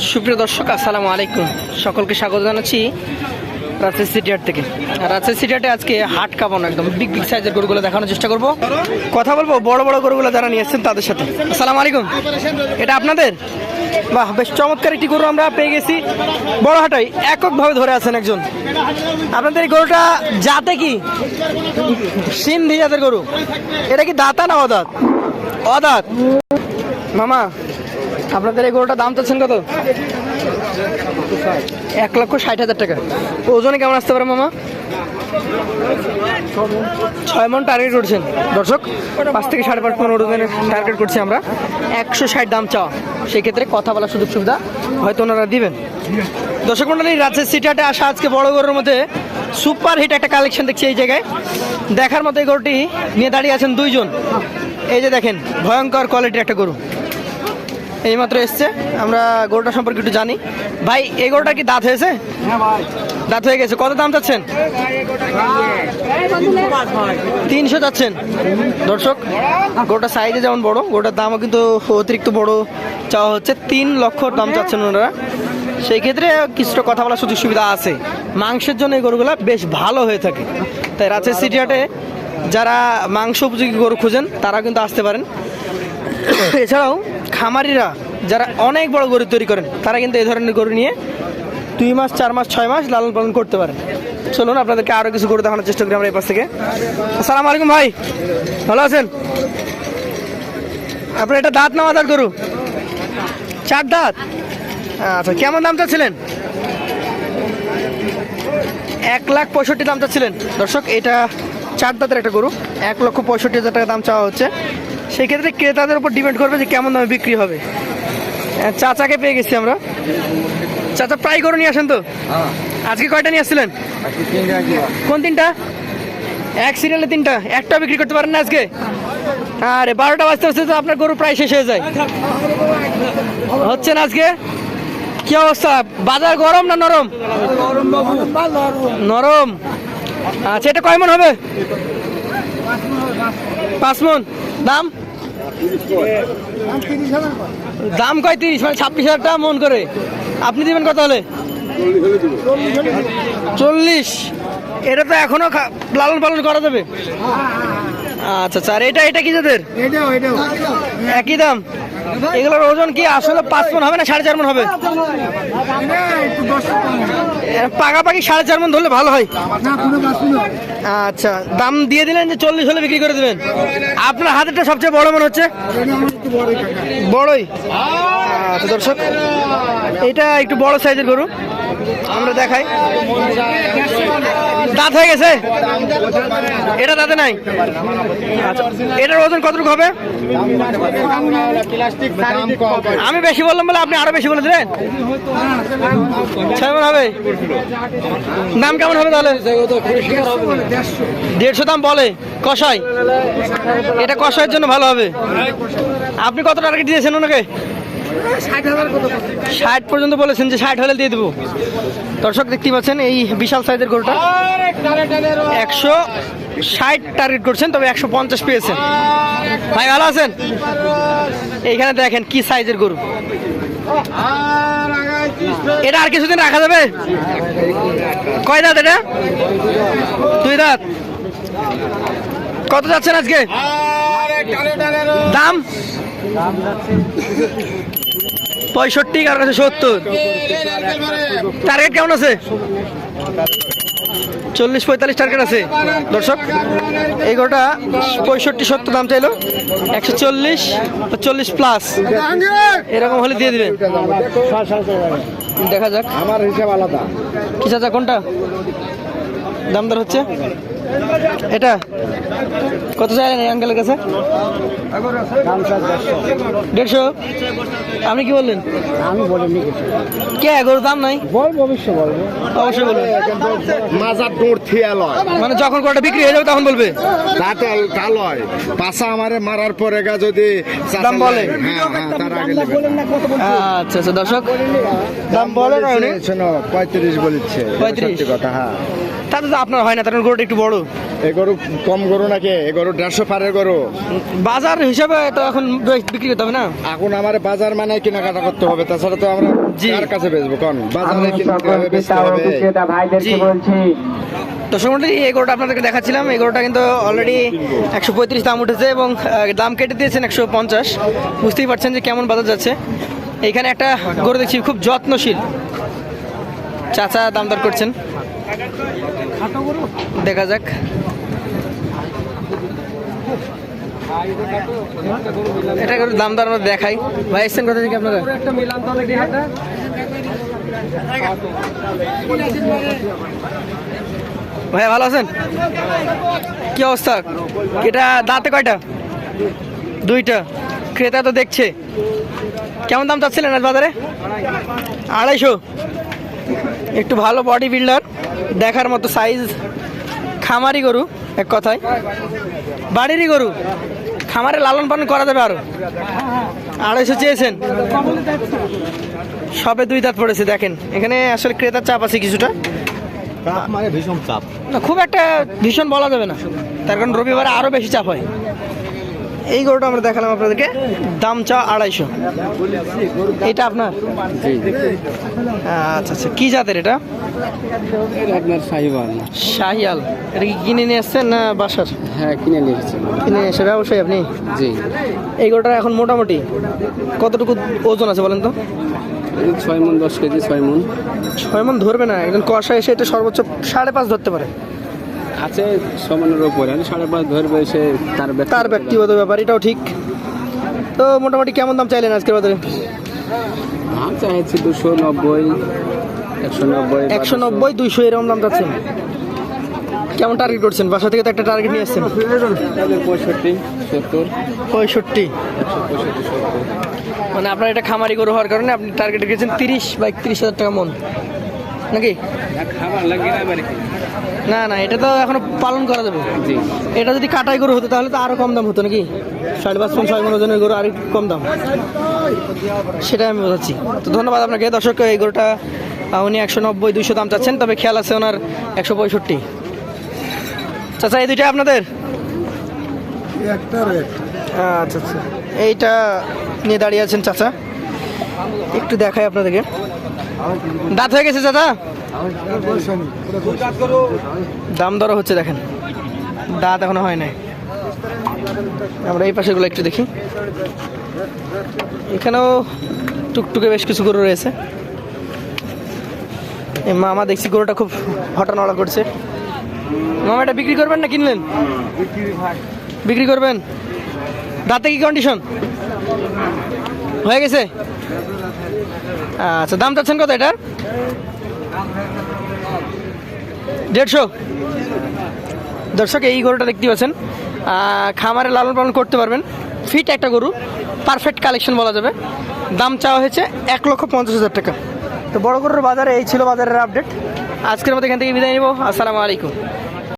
সুপ্রিয় দর্শক, আসসালামু আলাইকুম। সকলকে স্বাগত জানাচ্ছি রাজশাহী সিটি হাট থেকে। রাজশাহী সিটি হাটে আজকে হাট কাঁপানো একদম বিগ বিগ সাইজের গরুগুলো দেখানোর চেষ্টা করব, কথা বলবো বড় বড় গরুগুলো যারা নিয়ে এসেছেন তাদের সাথে। আসসালামু আলাইকুম, এটা আপনাদের? বাহ, বেশ চমৎকার একটি গরু আমরা পেয়ে গেছি বড় হাটাই, এককভাবে ধরে আছেন একজন। আপনাদের এই গরুটা জাতে কি? সিন্ধি জাতের গরু। এটা কি দাতা না অদাঁত? অদাঁত। মামা, আপনাদের এই গরুটার দাম চাচ্ছেন কত? 1,60,000 টাকা। ওজনে কেমন আসতে পারে মামা? 6 মণ টার্গেট করছেন দর্শক, 5 থেকে 5.5 মণ ওজনের টার্গেট করছি আমরা। 160 দাম চাওয়া, সেই ক্ষেত্রে কথা বলার সুযোগ সুবিধা হয়তো ওনারা দিবেন। দর্শক মন্ডলী, রাজশাহী সিটি হাটে আসা আজকে বড় গরুর মধ্যে সুপার হিট একটা কালেকশন দেখছি এই জায়গায়। দেখার মতো এই গরুটি নিয়ে দাঁড়িয়ে আছেন দুইজন। এই যে দেখেন, ভয়ঙ্কর কোয়ালিটির একটা গরু এইমাত্র এসছে। আমরা গরুটা সম্পর্কে একটু জানি। ভাই, এই গরুটা কি দাঁত হয়েছে? দাঁত হয়ে গেছে। কত দাম চাচ্ছেন? 300 চাচ্ছেন দর্শক। গরুটা সাইজে যেমন বড়, গরুটার দামও কিন্তু অতিরিক্ত বড় চাওয়া হচ্ছে। 3 লক্ষ দাম চাচ্ছেন ওনারা। সেই ক্ষেত্রে কিছুটা কথা বলার সুযোগ সুবিধা আছে। মাংসের জন্য এই গরুগুলো বেশ ভালো হয়ে থাকে। তাই রাজশাহী সিটি হাটে যারা মাংস উপযোগী গরু খুঁজেন তারা কিন্তু আসতে পারেন। এছাড়াও খামারিরা যারা অনেক বড় গরু তৈরি করেন তারা কিন্তু এই ধরনের গরু নিয়ে 2 মাস 4 মাস 6 মাস লালন পালন করতে পারেন। চলুন আপনাদেরকে আরও কিছু গরু দেখানোর চেষ্টা করি আমরা এই পাশ থেকে। আসসালামু আলাইকুম ভাই, ভালো আছেন? আপনার এটা দাঁত না দাঁত গরু? 4 দাঁত। আচ্ছা, কেমন দাম চাচ্ছিলেন? 1,65,000 দাম চাচ্ছিলেন দর্শক। এটা 4 দাঁতের একটা গরু, 1,65,000 টাকা দাম চাওয়া হচ্ছে। সেই ক্ষেত্রে ক্রেতাদের উপর ডিপেন্ড করবে যে কেমন দামে বিক্রি হবে। চাচাকে পেয়ে গেছি আমরা। চাচা, প্রায় গরু নিয়ে আসেন তো? আজকে কয়টা নিয়ে আসছিলেন? কোন 3টা? এক সিরিয়ালে 3টা। একটা বিক্রি করতে পারেন না আজকে? আরে 12টা বাজতে বাজতে তো আপনার গরু প্রায় শেষ হয়ে যায়। হচ্ছে না আজকে? কি অবস্থা? বাজার গরম না নরম? নরম। আচ্ছা, এটা কয় মণ হবে? 5 মণ। দাম? দাম কয়? 30, মানে 26,000 টাকা মন করে। আপনি দিবেন কত হলে? 40। এটা তো এখনো লালন পালন করা যাবে। আচ্ছা স্যার, এটা কি যাদের? একই দাম। এগুলোর ওজন কি আসলে 5 মণ হবে না 4.5 মণ হবে? পাকাপাকি 4.5 মণ ধরলে ভালো হয়। আচ্ছা, দাম দিয়ে দিলেন যে 40 হলে বিক্রি করে দেবেন। আপনার হাতেরটা সবচেয়ে বড় মনে হচ্ছে? বড়ই। আচ্ছা দর্শক, এটা একটু বড় সাইজের গরু আমরা দেখাই। দাঁত হয়ে গেছে? এটা দাঁতে নাই। আচ্ছা, এটার ওজন কতটুকু হবে? আমি বেশি বললাম বলে আপনি আরো বেশি বলে দিলেন। 6 মণ হবে। দাম কেমন হবে তাহলে? 150 দাম বলে কষাই। এটা কষাইয়ের জন্য ভালো হবে। আপনি কত টার্গেট দিয়েছেন ওনাকে? 60 পর্যন্ত বলেছেন যে 60 হলে দিয়ে দেবো। দর্শক দেখতে পাচ্ছেন এই বিশাল সাইজের গরুটা 160 টার্গেট করছেন, তবে 150 পেয়েছেন। ভাই ভালো আছেন? এইখানে দেখেন কি সাইজের গরু। এটা আর কিছুদিন রাখা যাবে? কয় দাঁত এটা? 2 দাঁত। কত যাচ্ছেন আজকে দাম? 65, কারোর কাছে 70। টার্গেট কেমন আছে? 40-45 টার্গেট আছে দর্শক। এই গরুটা 65-70 দাম চাইলো। 140 প্লাস এরকম হলে দিয়ে দিবেন। দেখা যাক। আমার হিসাব আলাদা। কি চাচা, কোনটা দামদার হচ্ছে? এটা কত চাইলেন এই আঙ্কেলের কাছে? 150। আপনি কি বললেন? আমি বলিনি। কে গরুর দাম নাই? বলবো, অবশ্যই বলবো। অবশ্যই বলবো। মাজার দৌড় থিয়া লয়, মানে যখন কোটা বিক্রি হয়ে যাবে তখন বলবে। তা লয়, পাশা আমারে মারার পরে গা যদি দাম বলে। আচ্ছা আচ্ছা দর্শক, দাম বলে না উনি। 35 বলেছে। 35 কথা। হ্যাঁ, তাতে তো আপনার হয় না, তার গরুটা একটু বড়। এই গরু কম গরু নাকি? এ গরু 150 পারের গরু। বাজার হিসাবে তো এখন বিক্রি করতে হবে না? এখন আমার বাজার মানে কেনাকাটা করতে হবে, তাছাড়া তো আমরা জি। কার কাছে বেচবো কোন? বাজারে কিভাবে বেচতে হবে? জি। দর্শক মণ্ডলী, এই গরুটা আপনাদেরকে দেখাচ্ছিলাম। এই গরুটা কিন্তু অলরেডি 135 দাম উঠেছে এবং দাম কেটে দিয়েছেন 150। বুঝতেই পারছেন যে কেমন বাজার যাচ্ছে। এইখানে একটা গরু দেখছি খুব যত্নশীল চাচা দাম দর করছেন, দেখা যাক। এটা গরুর দাম দর আমরা দেখাই। ভাই এসছেন কোথা থেকে আপনারা? ভাইয়া ভালো আছেন? কি অবস্থা? এটা দাঁতে কয়টা? দুইটা। ক্রেতা তো দেখছে। কেমন দাম চাচ্ছিলেন আজ বাজারে? 250। একটু ভালো বডি বিল্ডার, দেখার মতো সাইজ, খামারি গরু এক কথায়, বাড়িরই গরু, খামারে লালন পালন করা যাবে। আরো 250 চেয়েছেন, সবে 2 দাঁত পড়েছে। দেখেন এখানে আসলে ক্রেতার চাপ আছে কিছুটা, মানে ভীষণ চাপ না খুব একটা ভীষণ বলা যাবে না, তার কারণ রবিবারে আরো বেশি চাপ হয়। এই গরুটা আমরা দেখালাম আপনাদেরকে, দাম চা 250। এটা আপনার? আচ্ছা আচ্ছা, কি জাতের এটা? আপনার শাহিওয়াল। শাহিয়াল। এটা কি কিনে নিয়ে আসছেন না বাসার? হ্যাঁ, কিনে নিয়ে এসেছি। কিনে এসে ব্যবসায়ী আপনি? জি। এই গরুটার এখন মোটামুটি কতটুকু ওজন আছে বলেন তো? 6 মণ 10 কেজি। 6 মণ। 6 মণ ধরবে না, একজন কষা এসে এটা সর্বোচ্চ 5.5 ধরতে পারে। আছে সমানের উপরে, 5.5 ধরবে সে তার ব্যক্তিগত ব্যাপার, এটাও ঠিক। তো মোটামুটি কেমন দাম চাইলেন আজকের বাজারে? দাম চাইছি 290, 190, 190, 200 এরকম দাম চাচ্ছেন। কেমন টার্গেট করছেন? বাসা থেকে তো একটা টার্গেট নিয়ে আসছেন। 65, 70, 65। মানে আপনার এটা খামারি গরু হওয়ার কারণে আপনি টার্গেট রেখেছেন 30 বা 31 হাজার টাকা মন নাকি? খাবার লাগে না মানে? না না, এটা তো এখনো পালন করা যাবে। জি। এটা যদি কাটাই গরু হতো তাহলে তো আরো কম দাম হতো নাকি? 5.5 মণ 6 মণ ওজনের গরু আরো কম দাম, সেটাই আমি বোঝাচ্ছি। তো ধন্যবাদ আপনাকে। দর্শক, এই গরুটা উনি 190, 200 দাম চাচ্ছেন, তবে খেয়াল আছে ওনার 165। চাচা এই দুইটা আপনাদের? আচ্ছা আচ্ছা, এইটা নিয়ে দাঁড়িয়ে আছেন চাচা, একটু দেখাই আপনাদেরকে। দাঁত হয়ে গেছে চাচা? দাম দর হচ্ছে, দেখেন দাঁত এখনো হয় নাই। আমরা এই পাশেগুলো একটু দেখি, এখানেও টুকটুকে বেশ কিছু গরু রয়েছে। এই মামা দেখছি গরুটা খুব হটানড়া করছে। মামা এটা বিক্রি করবেন না কিনলেন? বিক্রি করবেন। দাঁতে কি কন্ডিশন? হয়ে গেছে। আচ্ছা, দাম চাচ্ছেন কত এটার? 150। দর্শক, এই গরুটা দেখতে পাচ্ছেন, খামারে লালন পালন করতে পারবেন, ফিট একটা গরু, পারফেক্ট কালেকশন বলা যাবে। দাম চাওয়া হয়েছে 1,50,000 টাকা। তো বড় গরুর বাজারে এই ছিল বাজারের আপডেট। আজকের মতো এখান থেকে বিদায় নিব। আসসালামু আলাইকুম।